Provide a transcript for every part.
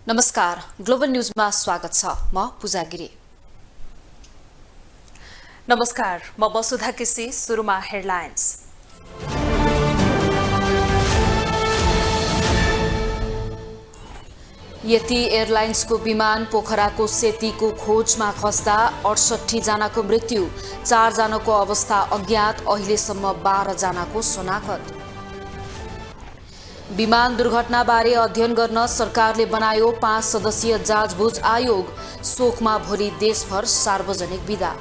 नमस्कार, ग्लोबल न्यूजमा स्वागत छ। म पूजा गिरी। नमस्कार, म वसुधा केसी। सुरुमा हेडलाइन्स। यति एयरलाइन्सको विमान पोखराको सेतीको खोजमा खस्दा 68 जनाको मृत्यु, 4 जनाको अवस्था अज्ञात, अहिलेसम्म 12 जनाको शनाखत। विमान दुर्घटनाबारे अध्ययन गर्न सरकारले बनायो 5 सदस्यीय जाँचबुझ आयोग, शोकमा भोलि देशभर सार्वजनिक बिदा।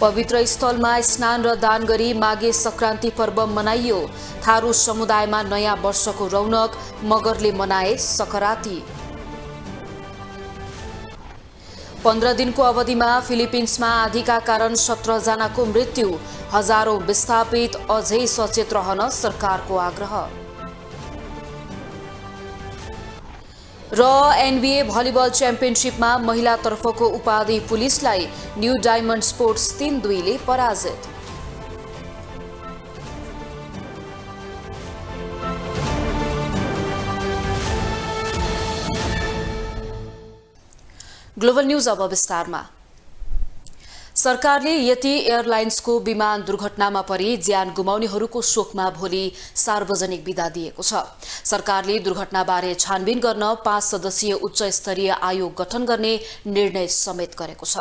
पवित्र स्थलमा स्नान र दान गरी माघे संक्रान्ति पर्व मनाइयो, थारू समुदायमा नयाँ वर्षको रौनक, मगरले मनाए सकराती। 15 दिनको अवधिमा फिलिपिन्समा आँधीका कारण 17 जनाको मृत्यु, हजारौं विस्थापित, अझै सचेत रहन सरकारको आग्रह। र एनबीए भलिबल च्याम्पियनशिपमा महिलातर्फको उपाधि पुलिसलाई, न्यू डायमन्ड स्पोर्ट्स 3-2 ले पराजित। ग्लोबल न्यूज अब विस्तारमा। सरकारले यति एयरलाइन्सको विमान दुर्घटनामा परि ज्यान गुमाउनेहरूको शोकमा भोलि सार्वजनिक बिदा दिएको छ। सरकारले दुर्घटनाबारे छानबिन गर्न 5 सदस्यीय उच्च स्तरीय आयोग गठन गर्ने निर्णय समेत गरेको छ।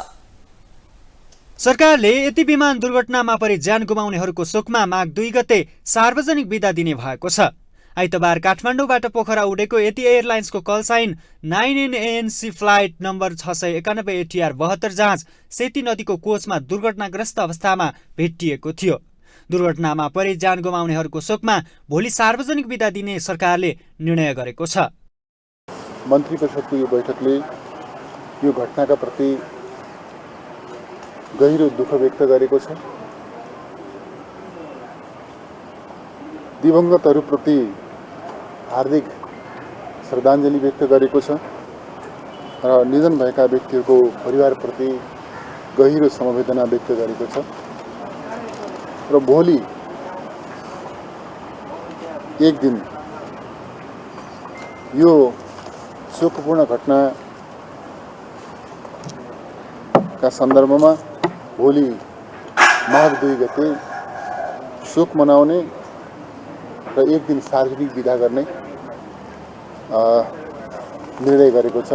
सरकारले यति विमान दुर्घटनामा परि ज्यान गुमाउनेहरूको शोकमा माघ 2 गते सार्वजनिक बिदा दिने भएको छ। आइतबार काठमाडौँबाट पोखरा उडेको यति एयरलाइन्सको call sign 9NANC flight number 691 ATR 72 जहाज सेती नदीको कोचमा दुर्घटनाग्रस्त अवस्थामा भेटिएको थियो। दुर्घटनामा परि ज्यान गुमाउनेहरूको शोकमा भोलि सार्वजनिक बिदा दिने सरकारले निर्णय गरेको छ। मन्त्री परिषदको यो बैठकले यो घटनाका प्रति गहिरो दुःख व्यक्त गरेको छ। दिवंगतहरूप्रति हार्दिक श्रद्धाञ्जली व्यक्त गरेको छ र निधन भएका व्यक्तिहरूको परिवारप्रति गहिरो समवेदना व्यक्त गरेको छ। र भोलि एक दिन यो शोकपूर्ण घटनाका सन्दर्भमा भोलि माघ 2 गते शोक मनाउने र एक दिन सार्वजनिक बिदा गर्ने निर्णय गरेको छ।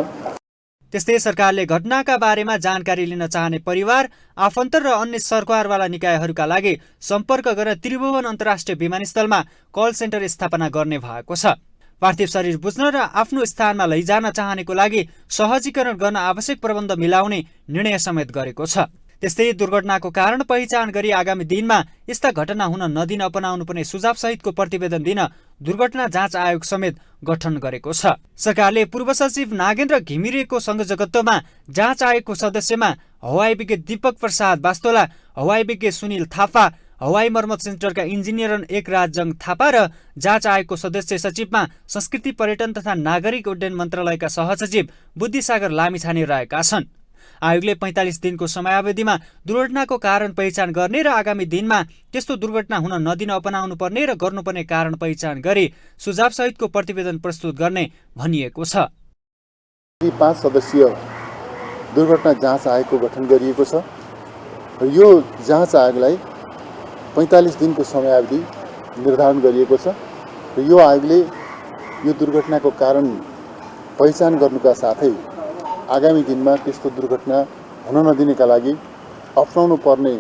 त्यस्तै सरकारले घटनाका बारेमा जानकारी लिन चाहने परिवार, आफन्त र अन्य सरकारवाला निकायहरूका लागि सम्पर्क गर्न त्रिभुवन अन्तर्राष्ट्रिय विमानस्थलमा कल सेन्टर स्थापना गर्ने भएको छ। पार्थिव शरीर बुझ्न र आफ्नो स्थानमा लैजान चाहनेको लागि सहजीकरण गर्न आवश्यक प्रबन्ध मिलाउने निर्णय समेत गरेको छ। त्यस्तै दुर्घटनाको कारण पहिचान गरी आगामी दिनमा यस्ता घटना हुन नदिन अपनाउनु पर्ने सुझाव सहितको प्रतिवेदन दिन दुर्घटना जाँच आयोग समेत गठन गरेको छ। सरकारले पूर्व सचिव नागेन्द्र घिमिरेको संयोजकत्वमा जाँच आयोगको सदस्यमा हवाई विज्ञ दीपक प्रसाद वास्तोला, हवाई विज्ञ सुनिल थापा, हवाई मर्मत सेन्टरका इन्जिनियर एकराजङ थापा र जाँच आयोगको सदस्य सचिवमा संस्कृति पर्यटन तथा नागरिक उड्डयन मन्त्रालयका सहसचिव बुद्धिसागर लामिछाने रहेका छन्। आयोगले 45 दिनको समयावधिमा दुर्घटनाको कारण पहिचान गर्ने र आगामी दिनमा त्यस्तो दुर्घटना हुन नदिन अपनाउनु पर्ने र गर्नुपर्ने कारण पहिचान गरी सुझाव सहितको प्रतिवेदन प्रस्तुत गर्ने भनिएको छ। 5 सदस्यीय दुर्घटना जाँच आयोगको गठन गरिएको छ। यो जाँच आयोगलाई 45 दिनको समयावधि निर्धारण गरिएको छ र यो आयोगले यो दुर्घटनाको कारण पहिचान गर्नुका साथै आगामी दिनमा त्यस्तो दुर्घटना हुन नदिनेका लागि अपनाउनु पर्ने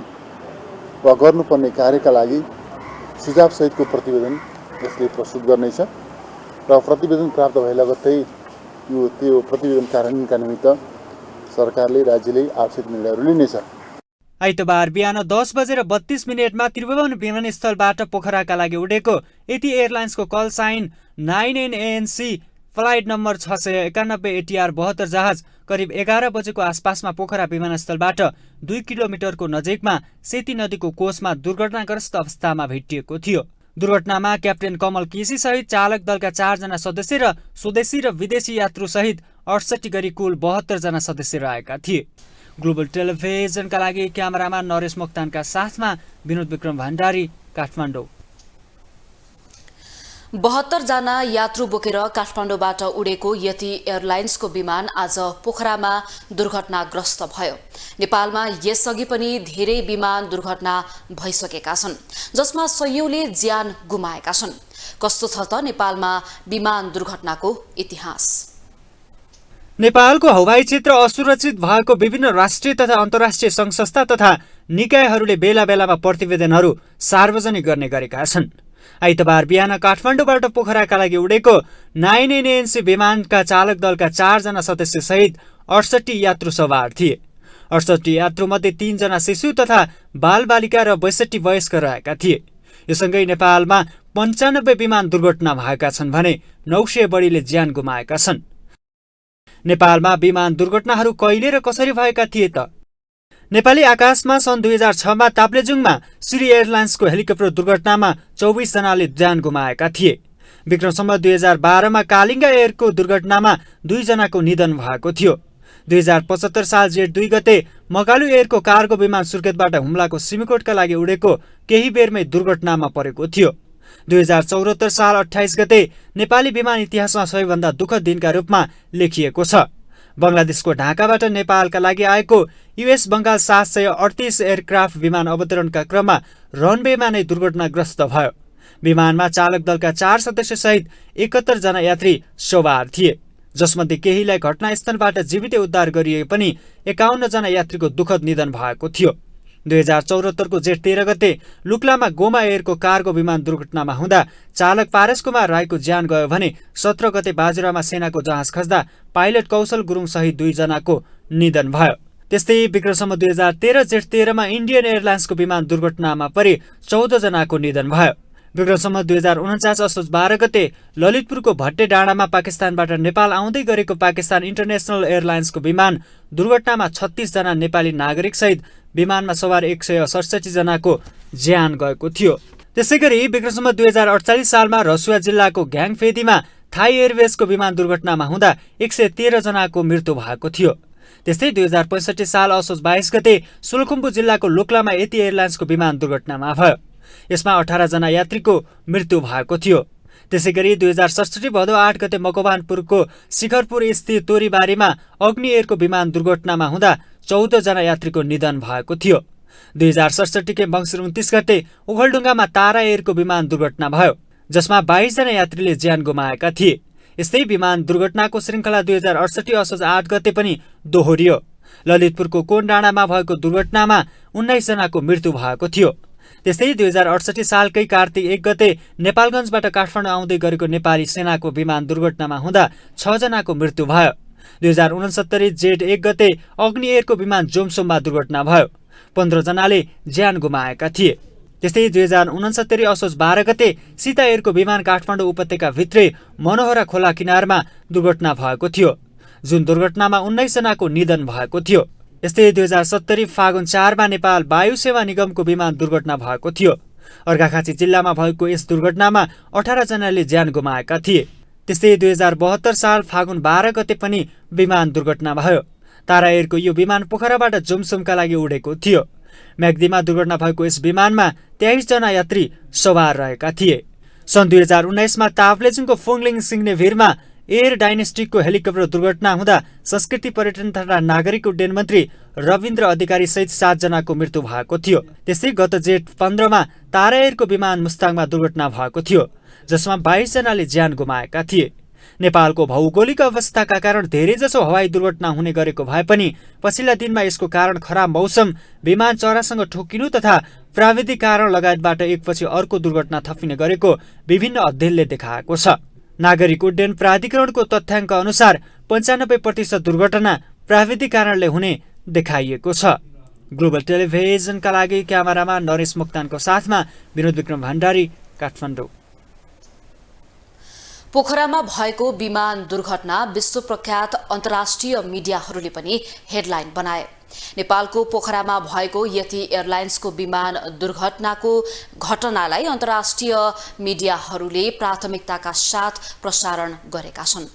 वा गर्नुपर्ने कार्यका लागि सुझाव सहितको प्रतिवेदन यसले प्रस्तुत गर्नेछ र प्रतिवेदन प्राप्त भए लगत्तै त्यो प्रतिवेदन कार्यान्वयनका निमित्त सरकारले राज्यले आवश्यक निर्णयहरू लिनेछ। आइतबार बिहान 10:32 त्रिभुवन विमानस्थलबाट पोखराका लागि उडेको यति एयरलाइन्सको call sign 9NANC flight number 691 ATR 72 जहाज करिब 11 बजेको आसपासमा पोखरा विमानस्थलबाट 2 किलोमिटरको नजिकमा सेती नदीको कोसमा दुर्घटनाग्रस्त अवस्थामा भेटिएको थियो। दुर्घटनामा क्याप्टेन कमल केसी सहित चालक दलका 4 जना सदस्य र स्वदेशी र विदेशी यात्रु सहित 68 गरी कुल 72 जना सदस्य रहेका थिए। ग्लोबल टेलिभिजनका लागि क्यामेरामा नरेश मोक्तानका साथमा विनोद विक्रम भण्डारी, काठमाडौँ। 72 जना यात्रु बोकेर काठमाडौँबाट उडेको यति एयरलाइन्सको विमान आज पोखरामा दुर्घटनाग्रस्त भयो। नेपालमा यसअघि पनि धेरै विमान दुर्घटना भइसकेका छन्, जसमा सयौंले ज्यान गुमाएका छन्। कस्तो छ त नेपालमा विमान दुर्घटनाको इतिहास? नेपालको हवाई क्षेत्र असुरक्षित भएको विभिन्न राष्ट्रिय तथा अन्तर्राष्ट्रिय संघ-संस्था तथा निकायहरूले बेला बेलामा प्रतिवेदनहरू सार्वजनिक गर्ने गरेका छन्। आइतबार बिहान काठमाडौँबाट पोखराका लागि उडेको 9ANC विमानका चालक दलका 4 जना सदस्य सहित 68 यात्रु सवार थिए। 68 यात्रुमध्ये 3 जना शिशु तथा बालबालिका र 62 वयस्क रहेका थिए। यससँगै नेपालमा 95 विमान दुर्घटना भएका छन् भने 900 बढीले ज्यान गुमाएका छन्। नेपालमा विमान दुर्घटनाहरू कहिले र कसरी भएका थिए त? नेपाली आकाशमा सन् 2006 मा ताप्लेजुङमा श्री एयरलाइन्सको हेलिकप्टर दुर्घटनामा 24 जनाले ज्यान गुमाएका थिए। विक्रम सम्वत 2012 मा कालिङ्गा एयरको दुर्घटनामा 2 जनाको निधन भएको थियो। 2075 साल जेठ 2 गते मगालु एयरको कार्गो विमान सुर्खेतबाट हुम्लाको सिमिकोटका लागि उडेको केही बेरमै दुर्घटनामा परेको थियो। 2074 साल 28 गते नेपाली विमान इतिहासमा सबैभन्दा दुःखद दिनका रूपमा लेखिएको छ। बङ्गलादेशको ढाकाबाट नेपालका लागि आएको US बङ्गाल 738 एयरक्राफ्ट विमान अवतरणका क्रममा रनवेमा नै दुर्घटनाग्रस्त भयो। विमानमा चालक दलका 4 सदस्य सहित 71 जना यात्री सवार थिए, जसमध्ये केहीलाई घटनास्थलबाट जीवित उद्धार गरिए पनि 51 जना यात्रीको दुःखद निधन भएको थियो। 2074 को जेठ 13 गते लुक्लामा गोमा एयरको कार्गो विमान दुर्घटनामा हुँदा चालक पारस कुमार राईको ज्यान गयो भने 17 गते बाजुरामा सेनाको जहाज खस्दा पाइलट कौशल गुरुङ सहित 2 जनाको निधन भयो। त्यस्तै विक्रम सम्वत 2013 जेठ 13 मा इन्डियन एयरलाइन्सको विमान दुर्घटनामा परि 14 जनाको निधन भयो। विक्रम सम्वत 2049 असोज 12 गते ललितपुरको भट्टे डाँडामा पाकिस्तानबाट नेपाल आउँदै गरेको पाकिस्तान इन्टरनेसनल एयरलाइन्सको विमान दुर्घटनामा 36 जना नेपाली नागरिक सहित विमानमा सवार 167 जनाको ज्यान गएको थियो। त्यसैगरी विक्रम सम्वत 2048 सालमा रसुवा जिल्लाको ग्याङफेदीमा थाई एयरवेजको विमान दुर्घटनामा हुँदा 113 जनाको मृत्यु भएको थियो। त्यस्तै 2065 साल असोज 22 गते सोलुखुम्बु जिल्लाको लोक्लामा यति एयरलाइन्सको विमान दुर्घटनामा भयो। यसमा 18 जना यात्रीको मृत्यु भएको थियो। त्यसैगरी 2067 भदौ 8 गते मकवानपुरको शिखरपुर स्थित तोरीबारीमा अग्नि एयरको विमान दुर्घटनामा हुँदा 14 जना यात्रीको निधन भएको थियो। 2067 के मङ्सिर 29 गते ओखलढुङ्गामा तारा एयरको विमान दुर्घटना भयो, जसमा 22 जना यात्रीले ज्यान गुमाएका थिए। यस्तै विमान दुर्घटनाको श्रृङ्खला 2068 असोज 8 गते पनि दोहोरियो। ललितपुरको कोनडाँडामा भएको दुर्घटनामा 19 जनाको मृत्यु भएको थियो। त्यस्तै 2068 सालकै कार्तिक 1 गते नेपालगञ्जबाट काठमाडौँ आउँदै गरेको नेपाली सेनाको विमान दुर्घटनामा हुँदा 6 जनाको मृत्यु भयो। 2069 जेठ 1 गते अग्नि एयरको विमान जोमसोममा दुर्घटना भयो, 15 जनाले ज्यान गुमाएका थिए। त्यस्तै 2069 असोज 12 गते सीता एयरको विमान काठमाडौँ उपत्यका भित्रै मनोहरा खोला किनारमा दुर्घटना भएको थियो, जुन दुर्घटनामा 19 जनाको निधन भएको थियो। यस्तै 2070 फागुन 4 मा नेपाल वायु सेवा निगमको विमान दुर्घटना भएको थियो। अर्घाखाँची जिल्लामा भएको यस दुर्घटनामा 18 जनाले ज्यान गुमाएका थिए। त्यस्तै 2072 साल फागुन 12 गते पनि विमान दुर्घटना भयो। तारा एयरको यो विमान पोखराबाट जोमसोमका लागि उडेको थियो। म्याग्दीमा दुर्घटना भएको यस विमानमा 23 जना यात्री सवार रहेका थिए। सन् 2019 मा ताप्लेजुङको फोङलिङ सिग्नेभिरमा एयर डाइनेस्टिकको हेलिकप्टर दुर्घटना हुँदा संस्कृति पर्यटन तथा नागरिक उड्डयन मन्त्री रविन्द्र अधिकारी सहित 7 जनाको मृत्यु भएको थियो। त्यस्तै गत जेठ 15 मा तारा एयरको विमान मुस्ताङमा दुर्घटना भएको थियो, जसमा 22 जनाले ज्यान गुमाएका थिए। नेपालको भौगोलिक अवस्थाका कारण धेरैजसो हवाई दुर्घटना हुने गरेको भए पनि पछिल्ला दिनमा यसको कारण खराब मौसम, विमान चरासँग ठोकिनु तथा प्राविधिक कारण लगायतबाट एकपछि अर्को दुर्घटना थपिने गरेको विभिन्न अध्ययनले देखाएको छ। नागरिक उड्डयन प्राधिकरणको तथ्याङ्क अनुसार 95% दुर्घटना प्राविधिक कारणले हुने देखाइएको छ। ग्लोबल टेलिभिजनका लागि क्यामेरामा नरेश मोक्तानको साथमा विनोद विक्रम भण्डारी, काठमाडौँ। पोखरामा भएको विमान दुर्घटना विश्वप्रख्यात अन्तर्राष्ट्रिय मिडियाहरूले पनि हेडलाइन बनाए। नेपालको पोखरामा भएको यति एयरलाइन्सको विमान दुर्घटनाको घटनालाई अन्तर्राष्ट्रिय मिडियाहरूले प्राथमिकताका साथ प्रसारण गरेका छन्।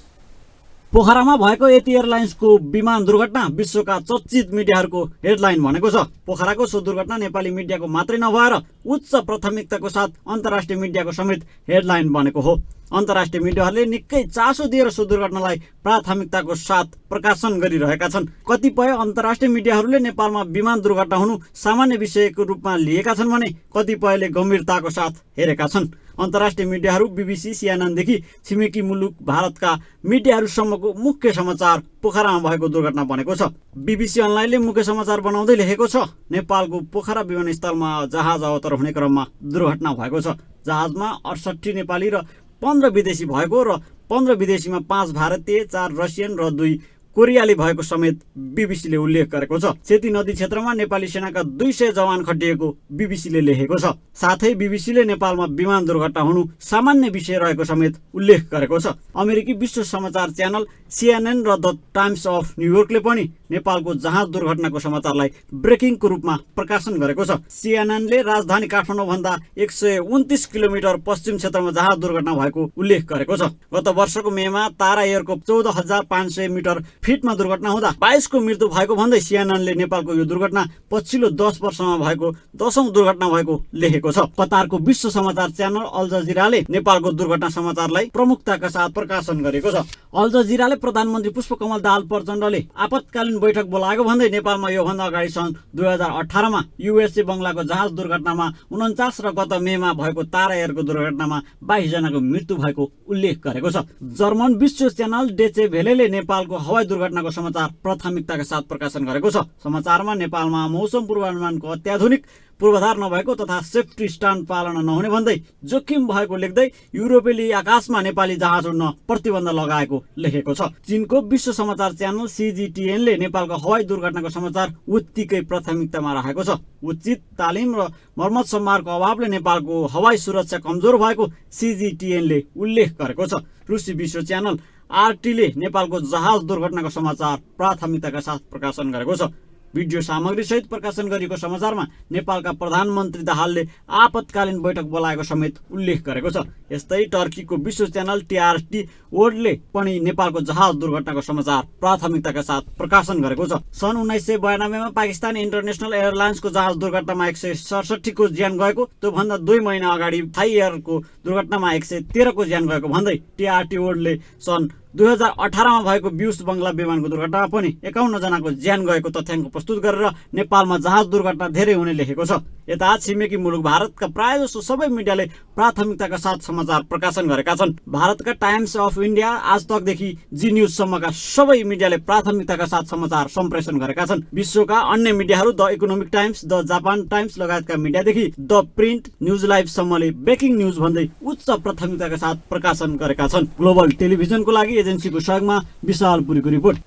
पोखरामा भएको यति एयरलाइन्सको विमान दुर्घटना विश्वका चर्चित मिडियाहरूको हेडलाइन भनेको छ। पोखराको सो दुर्घटना नेपाली मिडियाको मात्रै नभएर उच्च प्राथमिकताको साथ अन्तर्राष्ट्रिय मिडियाको समेत हेडलाइन बनेको हो। अन्तर्राष्ट्रिय मिडियाहरूले निकै चासो दिएर सो दुर्घटनालाई प्राथमिकताको साथ प्रकाशन गरिरहेका छन्। कतिपय अन्तर्राष्ट्रिय मिडियाहरूले नेपालमा विमान दुर्घटना हुनु सामान्य विषयको रूपमा लिएका छन् भने कतिपयले गम्भीरताको साथ हेरेका छन्। अन्तर्राष्ट्रिय मिडियाहरू बीबीसी, सीएनएनदेखि छिमेकी मुलुक भारतका मिडियाहरूसम्मको मुख्य समाचार पोखरामा भएको दुर्घटना बनेको छ। बीबीसी अनलाइनले मुख्य समाचार बनाउँदै लेखेको छ, नेपालको पोखरा विमानस्थलमा जहाज अवतर हुने क्रममा दुर्घटना भएको छ। जहाजमा 68 नेपाली र 15 विदेशी भएको र 15 विदेशीमा 5 भारतीय, 4 रसियन र 2 कोरियाली भएको समेत बीबीसीले उल्लेख गरेको छ। सेती नदी क्षेत्रमा नेपाली सेनाका 200 जवान खटिएको बीबीसीले लेखेको छ। साथै बीबीसीले नेपालमा विमान दुर्घटना हुनु सामान्य विषय रहेको समेत उल्लेख गरेको छ। अमेरिकी विश्व समाचार च्यानल सीएनएन र द टाइम्स अफ न्युयोर्कले पनि नेपालको जहाज दुर्घटनाको समाचारलाई ब्रेकिङको रूपमा प्रकाशन गरेको छ। सीएनएनले राजधानी काठमाडौँभन्दा 129 किलोमिटर पश्चिम क्षेत्रमा जहाज दुर्घटना भएको उल्लेख गरेको छ। गत वर्षको मेमा तारा एयरको 14,500 मिटर फिटमा दुर्घटना हुँदा 22 को मृत्यु भएको भन्दै सीएनएनले नेपालको यो दुर्घटना पछिल्लो 10 वर्षमा भएको 10औं दुर्घटना भएको लेखेको छ। कतारको विश्व समाचार च्यानल अल जजिराले नेपालको दुर्घटना समाचारलाई प्रमुखताका साथ प्रकाशन गरेको छ। अल जजिराले प्रधानमन्त्री पुष्पकमल दाहाल प्रचण्डले आपतकालीन बैठक बोलाएको भन्दै नेपालमा योभन्दा अगाडि सन् 2018 मा युएसए बंगलाको जहाज दुर्घटनामा 49 र गत मेमा भएको तारा एयरको दुर्घटनामा 22 जनाको मृत्यु भएको उल्लेख गरेको छ। जर्मन विश्व च्यानल डेचे भेलेले नेपालको हवाई दुर्घटनाको समाचार प्राथमिकताका साथ प्रकाशन गरेको छ। समाचारमा नेपालमा मौसम पूर्वानुमानको अत्याधुनिक पूर्वाधार नभएको तथा सेफ्टी स्ट्यान्ड पालना नहुने भन्दै जोखिम भएको लेख्दै युरोपेली आकाशमा नेपाली जहाज उड्न प्रतिबन्ध लगाएको लेखेको छ। चीनको विश्व समाचार च्यानल सीजीटीएनले नेपालको हवाई दुर्घटनाको समाचार उत्तिकै प्राथमिकतामा राखेको छ। उचित तालिम र मर्मत सम्मारको अभावले नेपालको हवाई सुरक्षा कमजोर भएको सीजीटीएनले उल्लेख गरेको छ। रुसी विश्व च्यानल आरटीले नेपालको जहाज दुर्घटनाको समाचार प्राथमिकताका साथ प्रकाशन गरेको छ। भिडियो सामग्री सहित प्रकाशन गरिएको समाचारमा नेपालका प्रधानमन्त्री दाहालले आपतकालीन बैठक बोलाएको समेत उल्लेख गरेको छ। यस्तै टर्कीको विश्व च्यानल टीआरटी वर्ल्डले पनि नेपालको जहाज दुर्घटनाको समाचार प्राथमिकताका साथ प्रकाशन गरेको छ। सन् 1992 मा पाकिस्तान इन्टरनेसनल एयरलाइन्सको जहाज दुर्घटनामा 167 को ज्यान गएको, त्यो भन्दा 2 महिना अगाडि थाई एयरको दुर्घटनामा 113 को ज्यान गएको भन्दै टीआरटी वर्ल्डले सन् 2018 मा भएको ब्युस बंगला विमानको दुर्घटनामा पनि 51 जनाको ज्यान गएको तथ्याङ्क प्रस्तुत गरेर नेपालमा जहाज दुर्घटना धेरै हुने लेखेको छ। यता छिमेकी मुलुक भारतका प्रायजसो सबै मिडियाले प्राथमिकताका साथ समाचार प्रकाशन गरेका छन्। भारतका टाइम्स अफ इन्डिया, आज तकदेखि जी न्यूज सम्मका सबै मिडियाले प्राथमिकताका साथ समाचार सम्प्रेषण गरेका छन्। विश्वका अन्य मिडियाहरू the Economic Times, the Japan Times लगायतका मिडियादेखि द प्रिन्ट न्यूज लाइभ सम्मले ब्रेकिङ न्यूज भन्दै उच्च प्राथमिकताका साथ प्रकाशन गरेका छन्। ग्लोबल टेलिभिजनको लागि एजेन्सीको सहयोगमा विशाल पुरीको रिपोर्ट।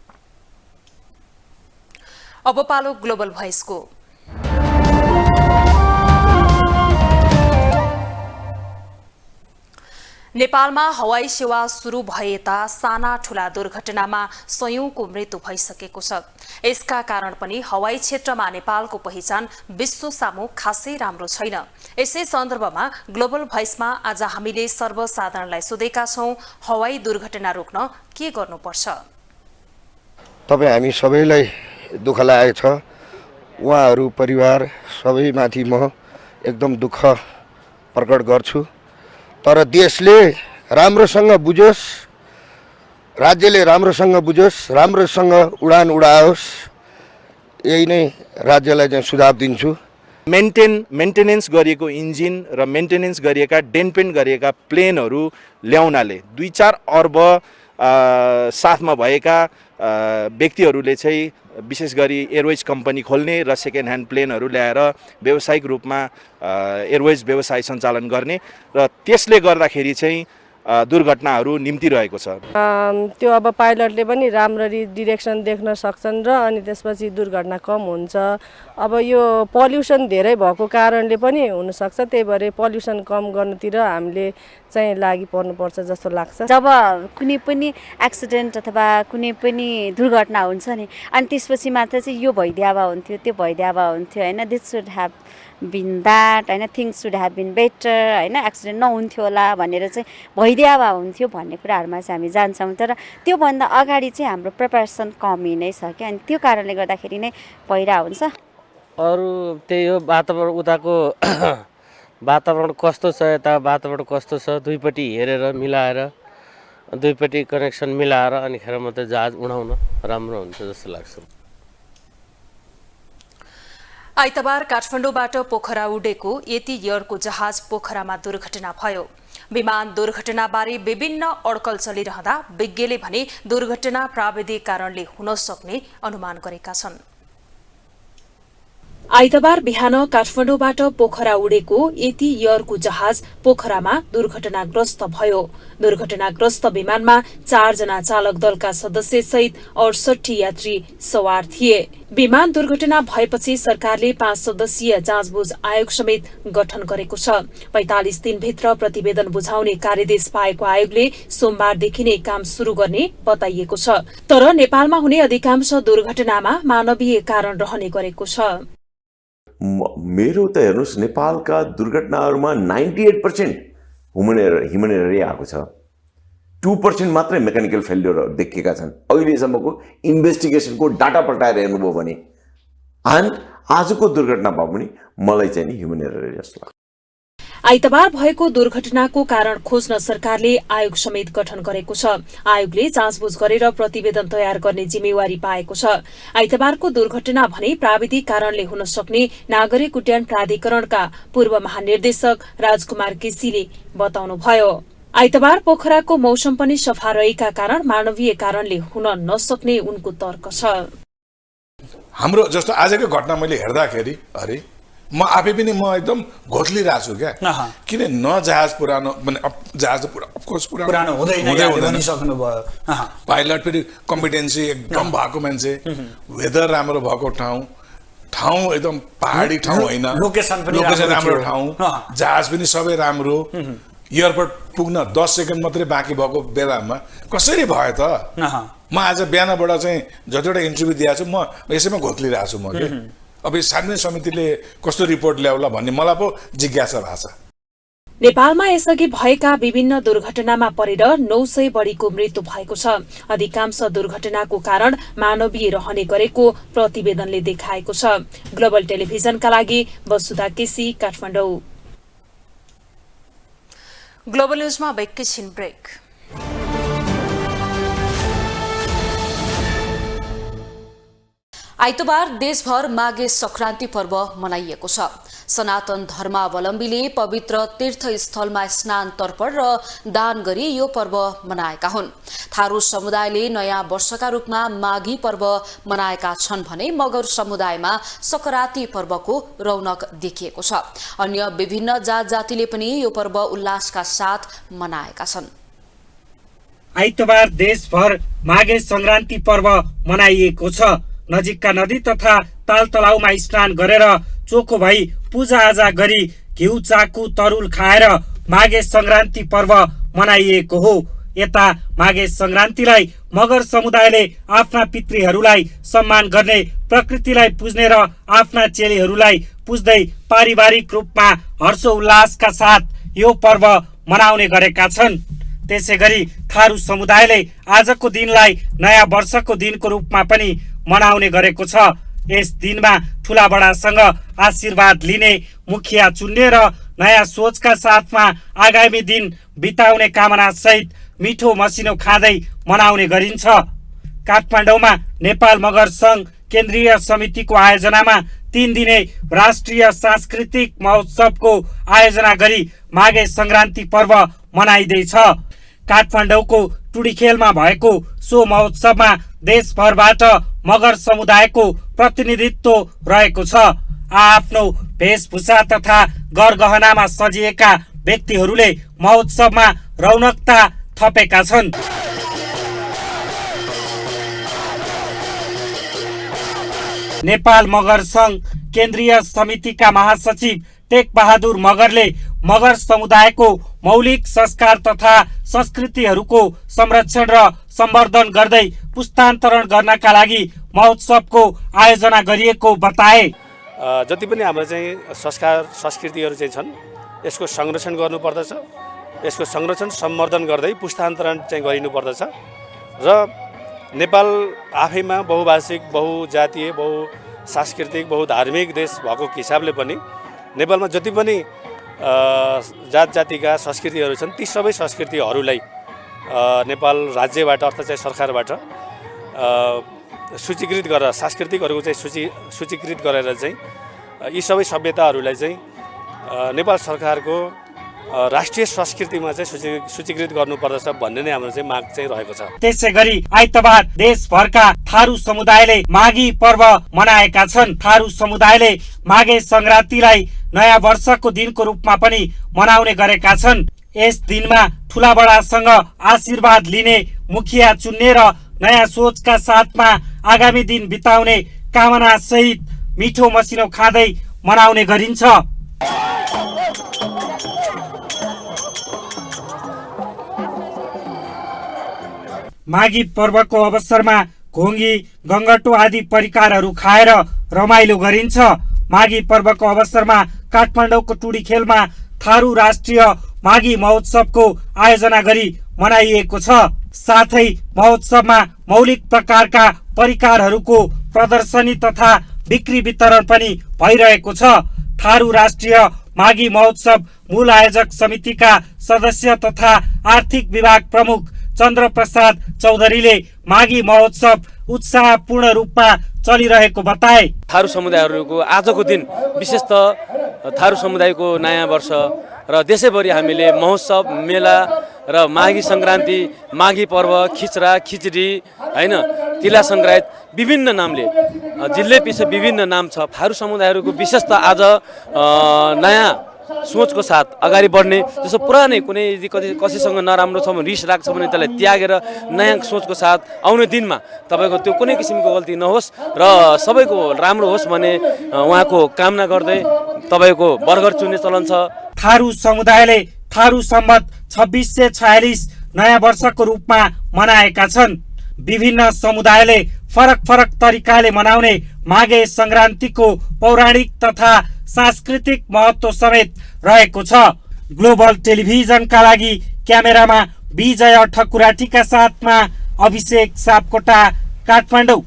अब पालो ग्लोबल भोइसको। नेपालमा हवाई सेवा सुरु भएता साना ठूला दुर्घटनामा सयौंको मृत्यु भइसकेको छ। यसका कारण पनि हवाई क्षेत्रमा नेपालको पहिचान विश्व सामु खासै राम्रो छैन। यसै सन्दर्भमा ग्लोबल भोइसमा आज हामीले सर्वसाधारणलाई सोधेका छौं, हवाई दुर्घटना रोक्न के गर्नुपर्छ? तपाईँ हामी सबैलाई दुःख लागेको छ। उहाँहरू परिवार सबैमाथि म एकदम दुःख प्रकट गर्छु। तर देशले राम्रोसँग बुझोस्, राज्यले राम्रोसँग बुझोस्, राम्रोसँग उडान उडाओस्, यही नै राज्यलाई चाहिँ सुझाव दिन्छु। मेन्टेनेन्स गरिएको इन्जिन र मेन्टेनेन्स गरिएका डेनपेन्ट गरिएका प्लेनहरू ल्याउनाले 2-4 अर्ब साथमा भएका व्यक्तिहरूले चाहिँ विशेष गरी एयरवेज कम्पनी खोल्ने र सेकेन्ड ह्यान्ड प्लेनहरू ल्याएर व्यावसायिक रूपमा एयरवेज व्यवसाय सञ्चालन गर्ने र त्यसले गर्दाखेरि चाहिँ दुर्घटनाहरू निम्तिरहेको छ। त्यो अब पाइलटले पनि राम्ररी डिरेक्सन देख्न सक्छन् र अनि त्यसपछि दुर्घटना कम हुन्छ। अब यो पल्युसन धेरै भएको कारणले पनि हुनसक्छ, त्यही भएर पल्युसन कम गर्नुतिर हामीले चाहिँ लागि पर्नुपर्छ जस्तो लाग्छ। जब कुनै पनि एक्सिडेन्ट अथवा कुनै पनि दुर्घटना हुन्छ नि, अनि त्यसपछि मात्र चाहिँ यो भइदिया भए हुन्थ्यो, त्यो भइदिया भए हुन्थ्यो होइन, this should have been that होइन, things should have been better होइन, एक्सिडेन्ट नहुन्थ्यो होला भनेर चाहिँ भइदिया हुन्थ्यो भन्ने कुराहरूमा चाहिँ हामी जान्छौँ। तर त्योभन्दा अगाडि चाहिँ हाम्रो प्रिपरेसन कमी नै छ क्या, अनि त्यो कारणले गर्दाखेरि नै भइरहेको हुन्छ। अरू त्यही हो वातावरण, उताको वातावरण कस्तो छ, यता वातावरण कस्तो छ, दुईपट्टि हेरेर मिलाएर, दुईपट्टि कनेक्सन मिलाएर अनिखेर मात्रै जहाज उडाउन राम्रो हुन्छ जस्तो लाग्छ। आइतबार काठमाडौँबाट पोखरा उडेको यति एयरको जहाज पोखरामा दुर्घटना भयो। विमान दुर्घटनाबारे विभिन्न अड्कल चलिरहँदा विज्ञले भने दुर्घटना प्राविधिक कारणले हुन सक्ने अनुमान गरेका छन्। आइतबार बिहान काठमाडौँबाट पोखरा उडेको यति एयरको जहाज पोखरामा दुर्घटनाग्रस्त भयो। दुर्घटनाग्रस्त विमानमा 4 जना चालक दलका सदस्य सहित 68 यात्री सवार थिए। विमान दुर्घटना भएपछि सरकारले 5 सदस्यीय जाँचबुझ आयोग समेत गठन गरेको छ। 45 दिनभित्र प्रतिवेदन बुझाउने कार्यदेश पाएको आयोगले सोमबारदेखि नै काम शुरू गर्ने बताइएको छ। तर नेपालमा हुने अधिकांश दुर्घटनामा मानवीय कारण रहने गरेको छ। मेरो त हेर्नुहोस्, नेपालका दुर्घटनाहरूमा 98% ह्युमन एररै आएको छ। 2% मात्रै मेकानिकल फेल्युरहरू देखिएका छन् अहिलेसम्मको इन्भेस्टिगेसनको डाटा पल्टाएर हेर्नुभयो भने। अनि आजको दुर्घटना भयो भने मलाई चाहिँ नि ह्युमन एररै जस्तो लाग्छ। आइतबार भएको दुर्घटनाको कारण खोज्न सरकारले आयोग समेत गठन गरेको छ। आयोगले जाँचबुझ गरेर प्रतिवेदन तयार गर्ने जिम्मेवारी पाएको छ। आइतबारको दुर्घटना भने प्राविधिक कारणले हुन सक्ने नागरिक उड्डयन प्राधिकरणका पूर्व महानिर्देशक राजकुमार केसीले बताउनुभयो। आइतबार पोखराको मौसम पनि सफा रहेका कारण मानवीय कारणले हुन नसक्ने उनको तर्क छ। हाम्रो जस्तो आजको घटना मैले हेर्दाखेरि अरे म आफै पनि म एकदम घोत्लिरहेको छु क्या। किन न जहाज पुरानो, माने जहाज त अफकोर्स पुरानो हुँदैन सक्नुभयो। पाइलट पनि कम्पिटेन्सी एकदम भएको मान्छे, वेदर राम्रो भएको ठाउँ एकदम पहाडी ठाउँ होइन, लोकेसन राम्रो ठाउँ, जहाज पनि सबै राम्रो, एयरपोर्ट पुग्न 10 सेकेन्ड मात्रै बाँकी भएको बेलामा कसरी भयो त? म आज बिहानबाट चाहिँ जतिवटा इन्टरभ्यू दिएको छु म यसैमा घोत्लिरहेको छु म कि अब यो छानबिन समितिले कस्तो रिपोर्ट ल्याउला भन्ने मलाई पो जिज्ञासा भएको छ। नेपालमा यसअघि भएका विभिन्न दुर्घटनामा परेर 900 बढीको मृत्यु भएको छ। अधिकांश दुर्घटनाको कारण मानवीय रहने गरेको प्रतिवेदनले देखाएको छ। ग्लोबल टेलिभिजनका लागि वसुधा केसी, काठमाडौँ। ग्लोबल न्यूजमा एकैछिन ब्रेक। आइतबार देशभर माघे संक्रान्ति पर्व मनाइएको छ। सनातन धर्मावलम्बीले पवित्र तीर्थस्थलमा स्नान, तर्पण र दान गरी यो पर्व मनाएका हुन्। थारू समुदायले नयाँ वर्षका रूपमा माघी पर्व मनाएका छन् भने मगर समुदायमा सकराती पर्वको रौनक देखिएको छ। अन्य विभिन्न जात जातिले पनि यो पर्व उल्लासका साथ मनाएका छन्। आइतबार देशभर माघे संक्रान्ति पर्व मनाइएको छ। नजिकका नदी तथा ताल तलाउमा स्नान गरेर चोखो भई पूजाआजा गरी घिउ, चाकु, तरुल खाएर माघे संक्रान्ति पर्व मनाइएको हो। यता माघे संक्रान्तिलाई मगर समुदायले आफ्ना पितृहरूलाई सम्मान गर्ने, प्रकृतिलाई पुज्ने र आफ्ना चेलीहरूलाई पुज्दै पारिवारिक रूपमा हर्षोल्लासका साथ यो पर्व मनाउने गरेका छन्। त्यसैगरी थारू समुदायले आजको दिनलाई नयाँ वर्षको दिनको रूपमा पनि मनाउने गरेको छ। यस दिनमा ठूला बडासँग आशीर्वाद लिने, मुखिया चुन्ने र नयाँ सोचका साथमा आगामी दिन बिताउने कामना सहित मिठो मसिनो खाँदै मनाउने गरिन्छ। काठमाडौँमा नेपाल मगर संघ केन्द्रीय समितिको आयोजनामा 3 दिने राष्ट्रिय सांस्कृतिक महोत्सवको आयोजना गरी माघे संक्रान्ति पर्व मनाइँदैछ। काठमाडौँको टुडीखेलमा भएको सो महोत्सवमा देशभरबाट मगर समुदायको प्रतिनिधित्व रहेको छ। आफ्नो वेशभूषा तथा गरगहनामा सजिएका व्यक्तिहरूले महोत्सवमा रौनकता थपेका छन्। नेपाल मगर संघ केन्द्रीय समितिका महासचिव टेक बहादुर मगरले मगर समुदायको मौलिक संस्कार तथा संस्कृतिहरूको संरक्षण र सम्वर्धन गर्दै पुस्तान्तरण गर्नका लागि महोत्सवको आयोजना गरिएको बताए। जति पनि हाम्रो चाहिँ संस्कार संस्कृतिहरू चाहिँ छन् यसको संरक्षण गर्नुपर्दछ यसको संरक्षण सम्वर्धन गर्दै पुस्तान्तरण चाहिँ गरिनुपर्दछ र नेपाल आफैमा बहुभाषिक बहुजातीय बहुसांस्कृतिक बहुधार्मिक देश भएको हिसाबले पनि नेपालमा जति पनि जात जातिका संस्कृतिहरू छन् ती सबै संस्कृतिहरूलाई नेपाल राज्यबाट अर्थात् चाहिँ सरकारबाट सूचीकृत गरेर सांस्कृतिकहरूको चाहिँ सूचीकृत गरेर चाहिँ यी सबै सभ्यताहरूलाई चाहिँ नेपाल सरकारको राष्ट्रिय संस्कृतिमा चाहिँ सूचीकृत गर्नुपर्दछ भन्ने नै हाम्रो चाहिँ माग चाहिँ रहेको छ। त्यसैगरी आइतबार देशभरका थारू समुदायले माघी पर्व मनाएका छन्। थारू समुदायले माघे संक्रान्तिलाई नयाँ वर्षको दिनको रूपमा पनि मनाउने गरेका छन्। यस दिनमा ठुला बडासँग आशीर्वाद लिने, मुखिया चुन्ने र नयाँ सोचका साथमा आगामी दिन बिताउने कामना सहित मिठो मसिनो खाँदै मनाउने गरिन्छ। माघी पर्वको अवसरमा घोङ्गी, गङ्गटो आदि परिकारहरू खाएर रमाइलो गरिन्छ। माघी पर्वको अवसरमा काठमाडौँको टुडी खेलमा थारू राष्ट्रिय माघी महोत्सवको आयोजना गरी मनाइएको छ। साथै महोत्सवमा मौलिक प्रकारका परिकारहरूको प्रदर्शनी तथा बिक्री वितरण पनि भइरहेको छ। थारू राष्ट्रिय माघी महोत्सव मूल आयोजक समितिका सदस्य तथा आर्थिक विभाग प्रमुख चन्द्र प्रसाद चौधरीले माघी महोत्सव उत्साहपूर्ण रूपमा चलिरहेको बताए। थारू समुदायहरूको आजको दिन विशेष त थारू समुदायको नयाँ वर्ष र देशैभरि हामीले महोत्सव, मेला र माघी संक्रान्ति, माघी पर्व, खिचरा, खिचडी हैन, तिला संक्रान्ति विभिन्न नामले जिल्लै पछि विभिन्न नाम छ। थारू समुदायहरूको विशेषता आज नयाँ सोचको साथ अगाडि बढ्ने, जस्तो पुरानै कुनै यदि कसैसँग नराम्रो छ भने, रिस राख्छ भने त्यसलाई त्यागेर नयाँ सोचको साथ आउने दिनमा तपाईँको त्यो कुनै किसिमको गल्ती नहोस् र सबैको राम्रो होस् भन्ने उहाँको कामना गर्दै तपाईँको बर्गर चुन्ने चलन छ। थारू समुदायले थारू सम्वत 2646 नयाँ वर्षको रूपमा मनाएका छन्। विभिन्न समुदायले फरक फरक तरिकाले मनाउने माघे संक्रान्तिको पौराणिक तथा सांस्कृतिक महत्व समेत रहेको छ। ग्लोबल टेलिभिजनका लागि क्यामेरामा विजय ठकुराटीका साथमा अभिषेक सापकोटा, काठमाडौँ।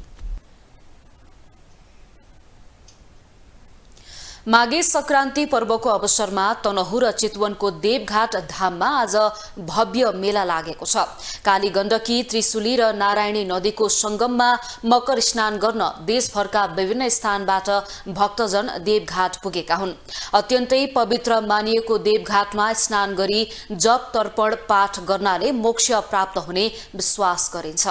माघे संक्रान्ति पर्वको अवसरमा तनहुँ र चितवनको देवघाट धाममा आज भव्य मेला लागेको छ। काली गण्डकी, त्रिशुली र नारायणी नदीको संगममा मकर स्नान गर्न देशभरका विभिन्न स्थानबाट भक्तजन देवघाट पुगेका हुन्। अत्यन्तै पवित्र मानिएको देवघाटमा स्नान गरी जप तर्पण पाठ गर्नाले मोक्ष प्राप्त हुने विश्वास गरिन्छ।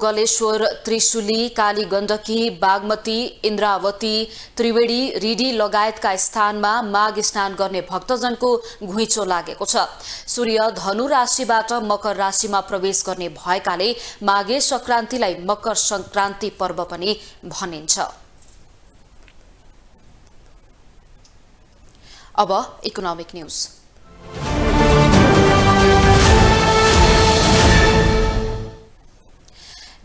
गलेश्वर, त्रिशुली, काली गण्डकी, बागमती, इन्द्रावती, त्रिवेणी, रिडी लगायतका स्थानमा माघ स्नान गर्ने भक्तजनको घुइँचो लागेको छ। सूर्य धनु राशिबाट मकर राशिमा प्रवेश गर्ने भएकाले माघे संक्रान्तिलाई मकर संक्रान्ति पर्व पनि भनिन्छ। अब economic news.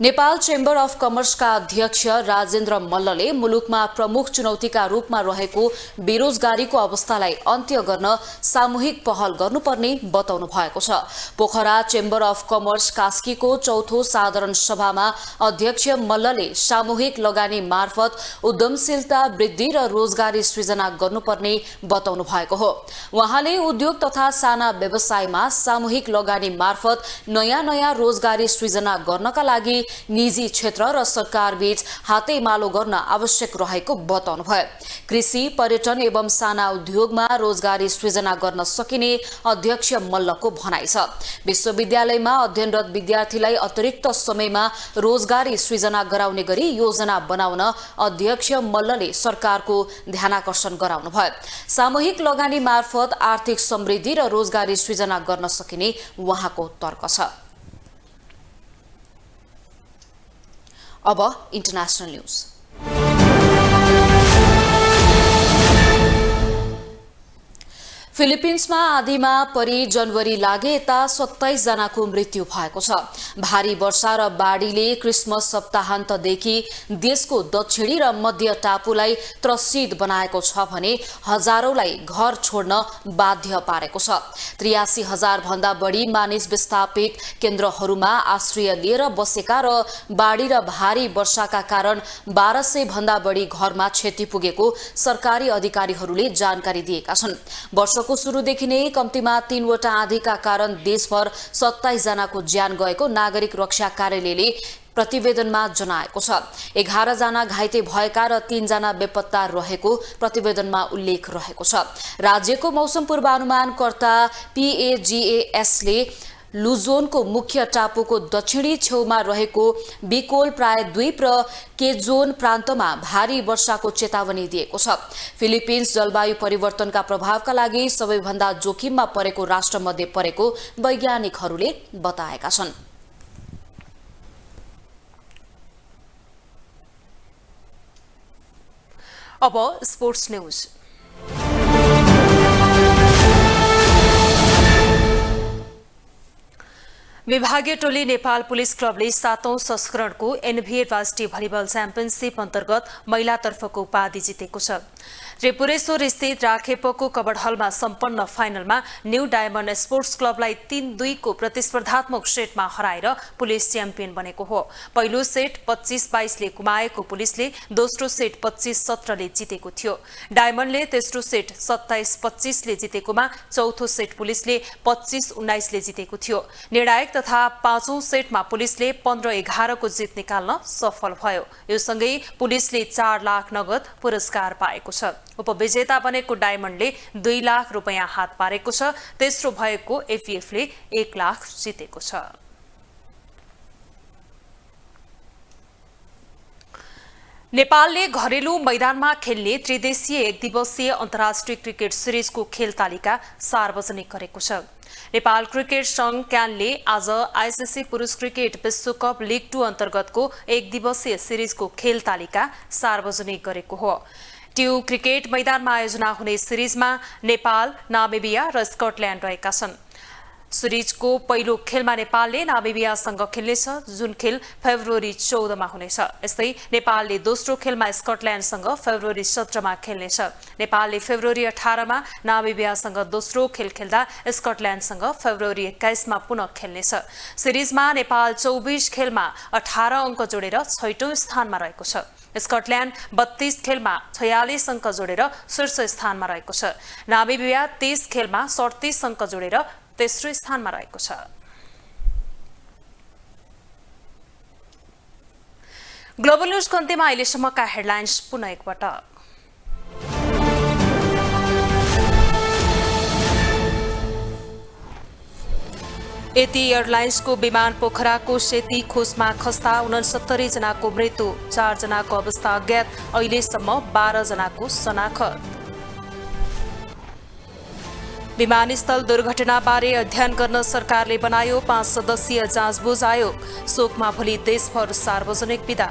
Nepal chamber of कमर्सका अध्यक्ष राजेन्द्र मल्लले मुलुकमा प्रमुख चुनौतीका रूपमा रहेको बेरोजगारीको अवस्थालाई अन्त्य गर्न सामूहिक पहल गर्नुपर्ने बताउनु भएको छ। पोखरा चेम्बर अफ कमर्स कास्कीको चौथो साधारण सभामा अध्यक्ष मल्लले सामूहिक लगानी मार्फत उद्यमशीलता वृद्धि र रोजगारी सृजना गर्नुपर्ने बताउनु भएको हो। उहाँले उद्योग तथा साना व्यवसायमा सामूहिक लगानी मार्फत नयाँ रोजगारी सृजना गर्नका लागि निजी क्षेत्र र सरकार बीच हातेमालो गर्न आवश्यक रहेको बताउनुभयो। कृषि, पर्यटन एवं साना उद्योगमा रोजगारी सृजना गर्न सकिने अध्यक्ष मल्लको भनाइ छ। विश्वविद्यालयमा अध्ययनरत विद्यार्थीलाई अतिरिक्त समयमा रोजगारी सृजना गराउने गरी योजना बनाउन अध्यक्ष मल्लले सरकारको ध्यानाकर्षण गराउनुभयो। सामूहिक लगानी मार्फत आर्थिक समृद्धि र रोजगारी सृजना गर्न सकिने उहाँको तर्क छ। अब इन्टरनेशनल न्यूज। फिलिपिन्समा आँधीमा परि जनवरी लागे यता 27 जनाको मृत्यु भएको छ। भारी वर्षा र बाढीले क्रिसमस सप्ताहान्तदेखि देशको दक्षिणी र मध्य टापुलाई त्रसित बनाएको छ भने हजारौंलाई घर छोड्न बाध्य पारेको छ। 83,000 भन्दा बढी मानिस विस्थापित केन्द्रहरूमा आश्रय लिएर बसेका र बाढी र भारी वर्षाका कारण 1200 भन्दा बढी घरमा क्षति पुगेको सरकारी अधिकारीहरूले जानकारी दिएका छन्। वर्षको सुरुदेखि नै कम्तीमा 3 वटा आँधीका कारण देशभर 27 जनाको ज्यान गएको नागरिक रक्षा कार्यालयले प्रतिवेदनमा जनाएको छ। 11 जना घाइते भएका र 3 जना बेपत्ता रहेको प्रतिवेदनमा उल्लेख रहेको छ। राज्यको मौसम पूर्वानुमानकर्ता PAGAS-ले लुजोनको मुख्य टापुको दक्षिणी छेउमा रहेको बिकोल प्रायद्वीप र केजोन प्रान्तमा भारी वर्षाको चेतावनी दिएको छ। फिलिपिन्स जलवायु परिवर्तनका प्रभावका लागि सबैभन्दा जोखिममा परेको राष्ट्रमध्ये परेको वैज्ञानिकहरूले बताएका छन्। अब स्पोर्ट्स न्यूज। विभागीय टोली नेपाल पुलिस क्लबले 7औं संस्करणको NBA राष्ट्रिय भलिबल च्याम्पियनशिप अन्तर्गत महिलातर्फको उपाधि जितेको छ। त्रिपुरेश्वर स्थित राखेपको कबड हलमा सम्पन्न फाइनलमा न्यू डायमण्ड स्पोर्ट्स क्लबलाई 3-2 को प्रतिस्पर्धात्मक सेटमा हराएर पुलिस च्याम्पियन बनेको हो। पहिलो सेट 25-22 ले गुमाएको पुलिसले दोस्रो सेट 25-17 ले जितेको थियो। डायमण्डले तेस्रो सेट 27-25 ले जितेकोमा चौथो सेट पुलिसले 25-19 ले जितेको थियो। निर्णायक तथा 5औं सेटमा पुलिसले 15-11 को जित निकाल्न सफल भयो। यो सँगै पुलिसले 4 लाख नगद पुरस्कार पाएको छ। उपविजेता बनेको डायमण्डले 2 लाख रुपैयाँ हात पारेको छ। तेस्रो भएको एफएफले 1 लाख जितेको छ। नेपालले घरेलु मैदानमा खेल्ने त्रिदेशीय एकदिवसीय अन्तर्राष्ट्रिय क्रिकेट सिरिजको खेल तालिका सार्वजनिक गरेको छ। नेपाल क्रिकेट संघ क्यानले आज आईसीसी पुरुष क्रिकेट विश्वकप लीग 2 अन्तर्गतको एक दिवसीय सिरिजको खेल तालिका सार्वजनिक गरेको हो। ट्यू क्रिकेट मैदानमा आयोजना हुने सिरिजमा नेपाल, नामिबिया र स्कटल्याण्ड रहेका छन्। सिरिजको पहिलो खेलमा नेपालले नामिबियासँग खेल्नेछ, जुन खेल फेब्रुअरी 14 मा हुनेछ। यस्तै नेपालले दोस्रो खेलमा स्कटल्याण्डसँग फेब्रुअरी 17 मा खेल्नेछ। नेपालले फेब्रुअरी 18 मा नामिबियासँग दोस्रो खेल खेल्दा स्कटल्याण्डसँग फेब्रुअरी 21 मा पुनः खेल्नेछ। सिरिजमा नेपाल 24 खेलमा 18 अङ्क जोडेर 6औं स्थानमा रहेको छ। स्कटल्याण्ड 32 खेलमा 46 अङ्क जोडेर शीर्ष स्थानमा रहेको छ। नामिबिया 30 खेलमा 37 अङ्क जोडेर तेस्रो स्थानमा रहेको छ। ग्लोबल न्यूज अन्त्यमा अहिलेसम्मका हेडलाइन्स पुनः एकपटक। एती एयरलाइन्सको विमान पोखराको सेती खोजमा खस्दा 69 जनाको मृत्यु, 4 जनाको अवस्था अज्ञात, अहिलेसम्म 12 जनाको शनाखत। विमानस्थल दुर्घटनाबारे अध्ययन गर्न सरकारले बनायो 5 सदस्यीय जाँचबुझ आयोग, शोकमा भोलि देशभर सार्वजनिक विदा।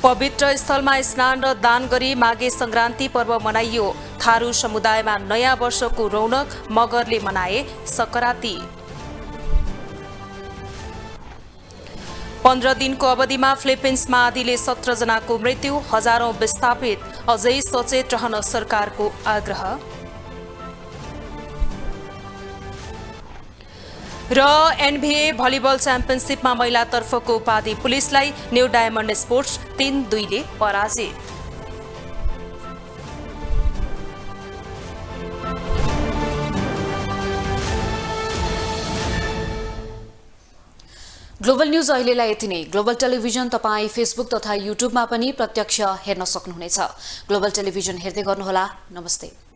पवित्र स्थलमा स्नान र दान गरी माघे संक्रान्ति पर्व मनाइयो, थारू समुदायमा नयाँ वर्षको रौनक, मगरले मनाए सकराती। 15 दिनको अवधिमा फिलिपिन्समा आँधीले 17 जनाको मृत्यु, हजारौं विस्थापित, अझै सचेत रहन सरकारको आग्रह। र NBA भलिबल च्याम्पियनशिपमा महिलातर्फको उपाधि पुलिसलाई, न्यू डायमण्ड स्पोर्ट्स 3-2 ले पराजित। ग्लोबल न्यूज अहिलेलाई यति नै। ग्लोबल टेलिभिजन तपाईँ फेसबुक तथा युट्युबमा पनि प्रत्यक्ष हेर्न सक्नुहुनेछ। ग्लोबल टेलिभिजन हेर्दै गर्नुहोला। नमस्ते।